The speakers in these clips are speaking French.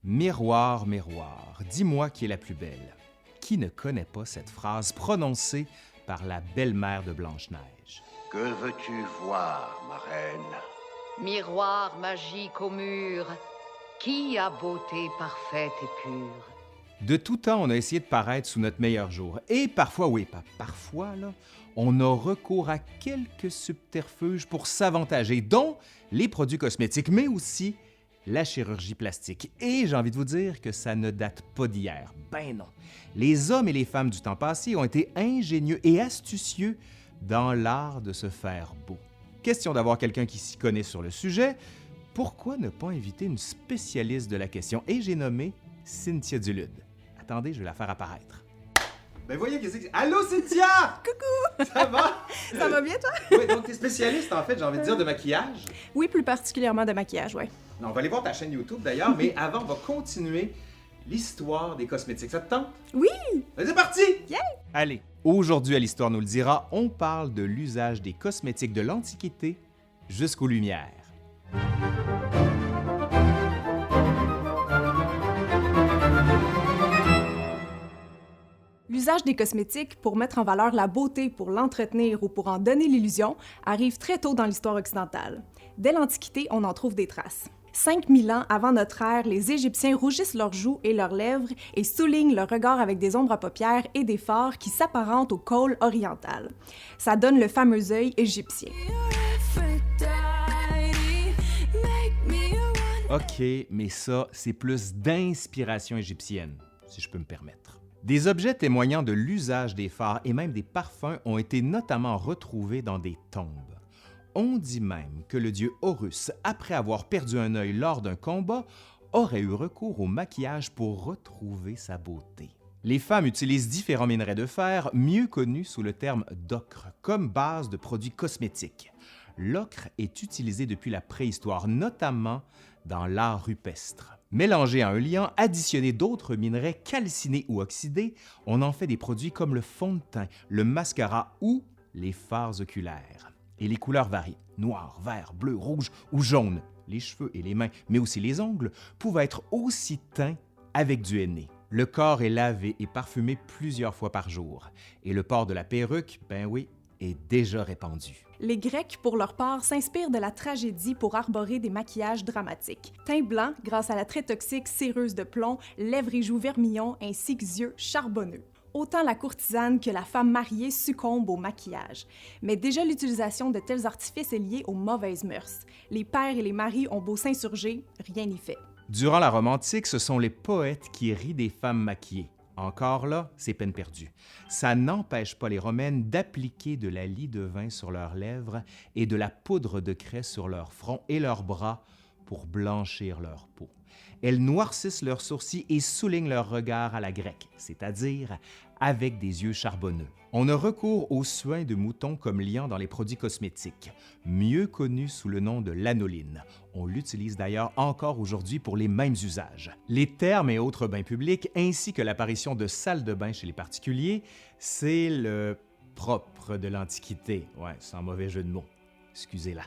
Miroir, miroir, dis-moi qui est la plus belle. Qui ne connaît pas cette phrase prononcée par la belle-mère de Blanche-Neige? Que veux-tu voir, ma reine? Miroir magique au mur, qui a beauté parfaite et pure? De tout temps, on a essayé de paraître sous notre meilleur jour. Et parfois, oui, pas parfois, là, on a recours à quelques subterfuges pour s'avantager, dont les produits cosmétiques, mais aussi la chirurgie plastique. Et j'ai envie de vous dire que ça ne date pas d'hier. Ben non. Les hommes et les femmes du temps passé ont été ingénieux et astucieux dans l'art de se faire beau. Question d'avoir quelqu'un qui s'y connaît sur le sujet, pourquoi ne pas inviter une spécialiste de la question? Et j'ai nommé Cynthia Dulude. Attendez, je vais la faire apparaître. Ben voyez qu'est-ce que c'est. Allô Cynthia! Coucou! Ça va? Ça va bien, toi? Oui, donc t'es spécialiste en fait, j'ai envie de dire, de maquillage. Oui, plus particulièrement de maquillage, ouais. On va aller voir ta chaîne YouTube d'ailleurs, mais avant, on va continuer l'histoire des cosmétiques. Ça te tente? Oui! C'est parti! Yeah! Allez, aujourd'hui à l'Histoire nous le dira, on parle de l'usage des cosmétiques de l'Antiquité jusqu'aux Lumières. L'usage des cosmétiques pour mettre en valeur la beauté, pour l'entretenir ou pour en donner l'illusion arrive très tôt dans l'histoire occidentale. Dès l'Antiquité, on en trouve des traces. 5000 ans avant notre ère, les Égyptiens rougissent leurs joues et leurs lèvres et soulignent leur regard avec des ombres à paupières et des fards qui s'apparentent au col oriental. Ça donne le fameux œil égyptien. OK, mais ça, c'est plus d'inspiration égyptienne, si je peux me permettre. Des objets témoignant de l'usage des fards et même des parfums ont été notamment retrouvés dans des tombes. On dit même que le dieu Horus, après avoir perdu un œil lors d'un combat, aurait eu recours au maquillage pour retrouver sa beauté. Les femmes utilisent différents minerais de fer, mieux connus sous le terme d'ocre, comme base de produits cosmétiques. L'ocre est utilisé depuis la préhistoire, notamment dans l'art rupestre. Mélangé à un liant, additionné d'autres minerais calcinés ou oxydés, on en fait des produits comme le fond de teint, le mascara ou les fards oculaires. Et les couleurs varient, noir, vert, bleu, rouge ou jaune. Les cheveux et les mains, mais aussi les ongles, pouvaient être aussi teints avec du henné. Le corps est lavé et parfumé plusieurs fois par jour. Et le port de la perruque, ben oui, est déjà répandu. Les Grecs, pour leur part, s'inspirent de la tragédie pour arborer des maquillages dramatiques. Teint blanc, grâce à la très toxique céreuse de plomb, lèvres et joues vermillon, ainsi que yeux charbonneux. Autant la courtisane que la femme mariée succombent au maquillage. Mais déjà l'utilisation de tels artifices est liée aux mauvaises mœurs. Les pères et les maris ont beau s'insurger, rien n'y fait. Durant la Rome antique, ce sont les poètes qui rient des femmes maquillées. Encore là, c'est peine perdue. Ça n'empêche pas les Romaines d'appliquer de la lie de vin sur leurs lèvres et de la poudre de craie sur leur front et leurs bras pour blanchir leur peau. Elles noircissent leurs sourcils et soulignent leur regard à la grecque, c'est-à-dire avec des yeux charbonneux. On a recours au suin de mouton comme liant dans les produits cosmétiques, mieux connu sous le nom de lanoline. On l'utilise d'ailleurs encore aujourd'hui pour les mêmes usages. Les thermes et autres bains publics, ainsi que l'apparition de salles de bain chez les particuliers, c'est le propre de l'Antiquité. Ouais, sans mauvais jeu de mots. Excusez-la.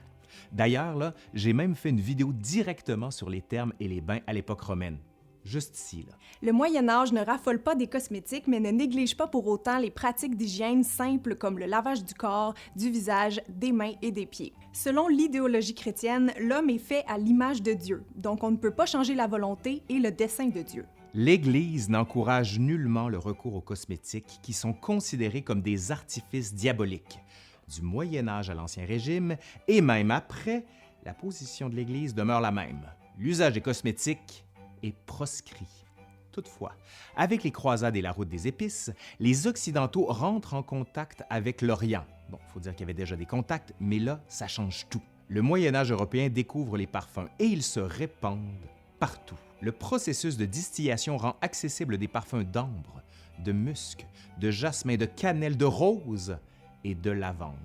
D'ailleurs, là, j'ai même fait une vidéo directement sur les thermes et les bains à l'époque romaine. Juste ici, là. Le Moyen Âge ne raffole pas des cosmétiques, mais ne néglige pas pour autant les pratiques d'hygiène simples comme le lavage du corps, du visage, des mains et des pieds. Selon l'idéologie chrétienne, l'homme est fait à l'image de Dieu, donc on ne peut pas changer la volonté et le dessein de Dieu. L'Église n'encourage nullement le recours aux cosmétiques qui sont considérés comme des artifices diaboliques. Du Moyen Âge à l'Ancien Régime, et même après, la position de l'Église demeure la même. L'usage des cosmétiques est proscrit. Toutefois, avec les croisades et la route des épices, les Occidentaux rentrent en contact avec l'Orient. Bon, il faut dire qu'il y avait déjà des contacts, mais là, ça change tout. Le Moyen Âge européen découvre les parfums et ils se répandent partout. Le processus de distillation rend accessible des parfums d'ambre, de musc, de jasmin, de cannelle, de rose et de lavande.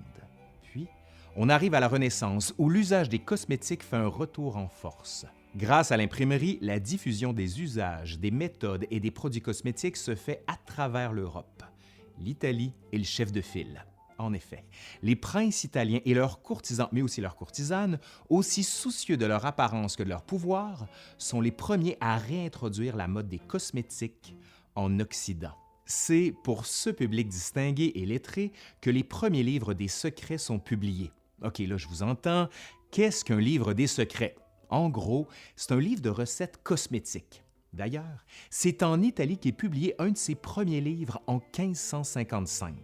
Puis, on arrive à la Renaissance où l'usage des cosmétiques fait un retour en force. Grâce à l'imprimerie, la diffusion des usages, des méthodes et des produits cosmétiques se fait à travers l'Europe. L'Italie est le chef de file. En effet, les princes italiens et leurs courtisans, mais aussi leurs courtisanes, aussi soucieux de leur apparence que de leur pouvoir, sont les premiers à réintroduire la mode des cosmétiques en Occident. C'est pour ce public distingué et lettré que les premiers livres des secrets sont publiés. OK, là, je vous entends. Qu'est-ce qu'un livre des secrets? En gros, c'est un livre de recettes cosmétiques. D'ailleurs, c'est en Italie qu'est publié un de ses premiers livres en 1555.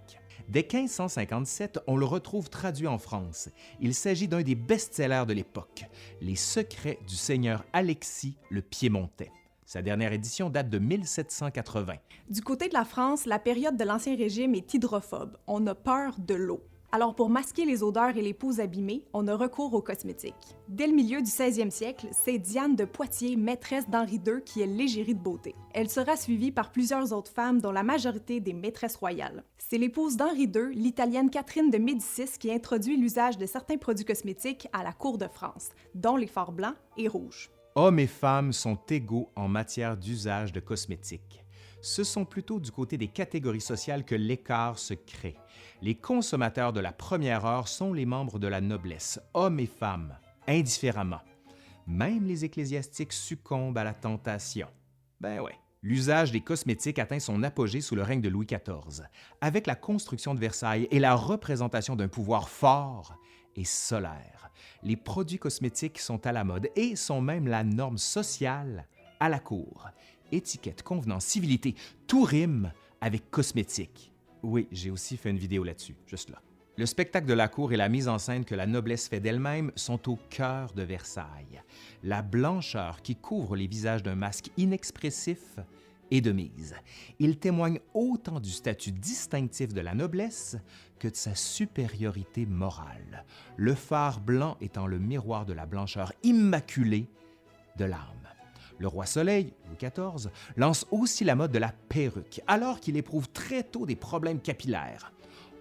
Dès 1557, on le retrouve traduit en France. Il s'agit d'un des best-sellers de l'époque, Les secrets du seigneur Alexis le Piémontais. Sa dernière édition date de 1780. Du côté de la France, la période de l'Ancien Régime est hydrophobe. On a peur de l'eau. Alors, pour masquer les odeurs et les peaux abîmées, on a recours aux cosmétiques. Dès le milieu du 16e siècle, c'est Diane de Poitiers, maîtresse d'Henri II, qui est l'égérie de beauté. Elle sera suivie par plusieurs autres femmes, dont la majorité des maîtresses royales. C'est l'épouse d'Henri II, l'Italienne Catherine de Médicis, qui introduit l'usage de certains produits cosmétiques à la cour de France, dont les fards blancs et rouges. Hommes et femmes sont égaux en matière d'usage de cosmétiques. Ce sont plutôt du côté des catégories sociales que l'écart se crée. Les consommateurs de la première heure sont les membres de la noblesse, hommes et femmes, indifféremment. Même les ecclésiastiques succombent à la tentation. Ben ouais. L'usage des cosmétiques atteint son apogée sous le règne de Louis XIV, avec la construction de Versailles et la représentation d'un pouvoir fort et solaire. Les produits cosmétiques sont à la mode et sont même la norme sociale à la cour. Étiquette, convenance, civilité, tout rime avec cosmétique. Oui, j'ai aussi fait une vidéo là-dessus, juste là. Le spectacle de la cour et la mise en scène que la noblesse fait d'elle-même sont au cœur de Versailles. La blancheur qui couvre les visages d'un masque inexpressif est de mise. Il témoigne autant du statut distinctif de la noblesse que de sa supériorité morale, le fard blanc étant le miroir de la blancheur immaculée de l'âme. Le roi Soleil, Louis XIV, lance aussi la mode de la perruque, alors qu'il éprouve très tôt des problèmes capillaires.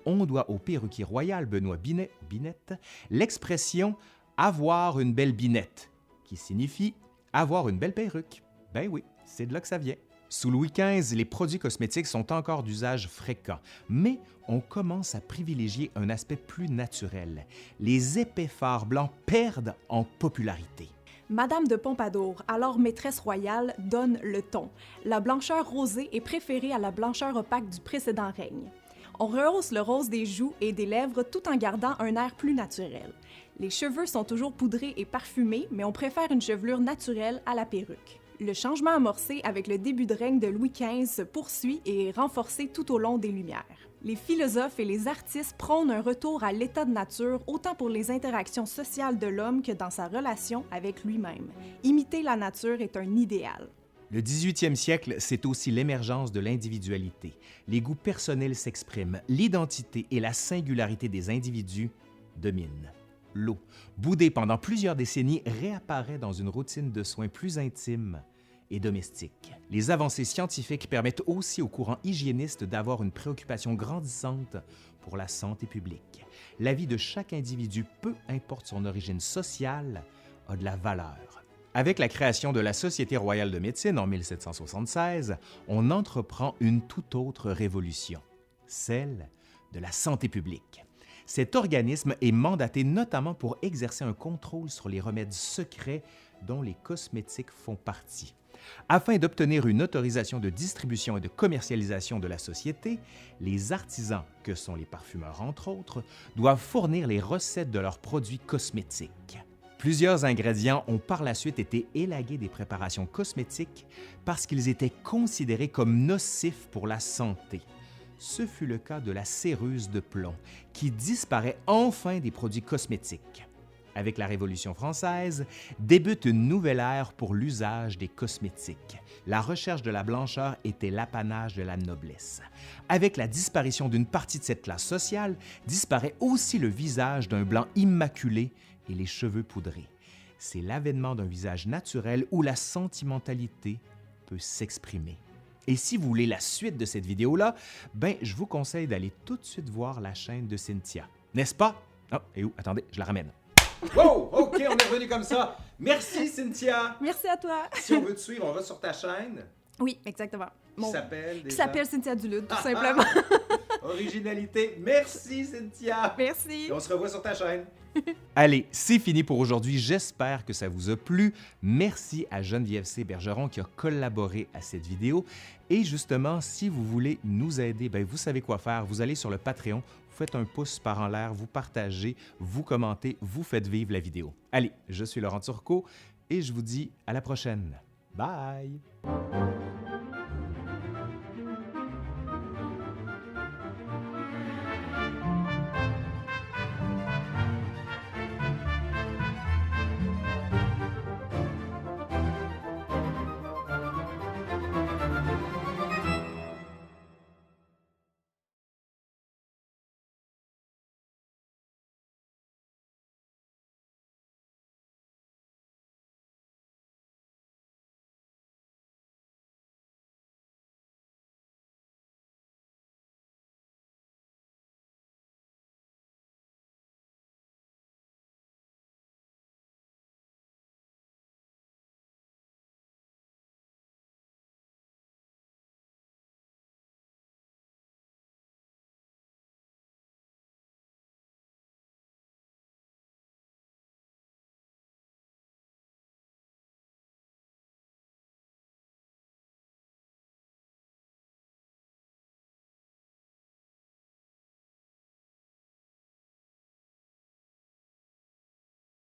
On doit au perruquier royal Benoît Binet, Binette, l'expression « avoir une belle binette », qui signifie « avoir une belle perruque ». Ben oui, c'est de là que ça vient. Sous Louis XV, les produits cosmétiques sont encore d'usage fréquent, mais on commence à privilégier un aspect plus naturel. Les épais fards blancs perdent en popularité. Madame de Pompadour, alors maîtresse royale, donne le ton. La blancheur rosée est préférée à la blancheur opaque du précédent règne. On rehausse le rose des joues et des lèvres tout en gardant un air plus naturel. Les cheveux sont toujours poudrés et parfumés, mais on préfère une chevelure naturelle à la perruque. Le changement amorcé avec le début de règne de Louis XV se poursuit et est renforcé tout au long des Lumières. Les philosophes et les artistes prônent un retour à l'état de nature autant pour les interactions sociales de l'homme que dans sa relation avec lui-même. Imiter la nature est un idéal. Le 18e siècle, c'est aussi l'émergence de l'individualité. Les goûts personnels s'expriment, l'identité et la singularité des individus dominent. L'eau, boudée pendant plusieurs décennies, réapparaît dans une routine de soins plus intime et domestique. Les avancées scientifiques permettent aussi au courant hygiéniste d'avoir une préoccupation grandissante pour la santé publique. La vie de chaque individu, peu importe son origine sociale, a de la valeur. Avec la création de la Société royale de médecine en 1776, on entreprend une toute autre révolution, celle de la santé publique. Cet organisme est mandaté notamment pour exercer un contrôle sur les remèdes secrets dont les cosmétiques font partie. Afin d'obtenir une autorisation de distribution et de commercialisation de la société, les artisans, que sont les parfumeurs entre autres, doivent fournir les recettes de leurs produits cosmétiques. Plusieurs ingrédients ont par la suite été élagués des préparations cosmétiques parce qu'ils étaient considérés comme nocifs pour la santé. Ce fut le cas de la céruse de plomb, qui disparaît enfin des produits cosmétiques. Avec la Révolution française, débute une nouvelle ère pour l'usage des cosmétiques. La recherche de la blancheur était l'apanage de la noblesse. Avec la disparition d'une partie de cette classe sociale, disparaît aussi le visage d'un blanc immaculé et les cheveux poudrés. C'est l'avènement d'un visage naturel où la sentimentalité peut s'exprimer. Et si vous voulez la suite de cette vidéo-là, je vous conseille d'aller tout de suite voir la chaîne de Cynthia. N'est-ce pas? Oh, et où? Attendez, je la ramène. Wow! OK, on est revenu comme ça. Merci, Cynthia. Merci à toi. Si on veut te suivre, on va sur ta chaîne. Oui, exactement. Qui s'appelle Cynthia Dulude, tout simplement. Originalité. Merci, Cynthia. Merci. Et on se revoit sur ta chaîne. Allez, c'est fini pour aujourd'hui. J'espère que ça vous a plu. Merci à Geneviève C. Bergeron qui a collaboré à cette vidéo. Et justement, si vous voulez nous aider, vous savez quoi faire. Vous allez sur le Patreon, vous faites un pouce par en l'air, vous partagez, vous commentez, vous faites vivre la vidéo. Allez, je suis Laurent Turcot et je vous dis à la prochaine. Bye!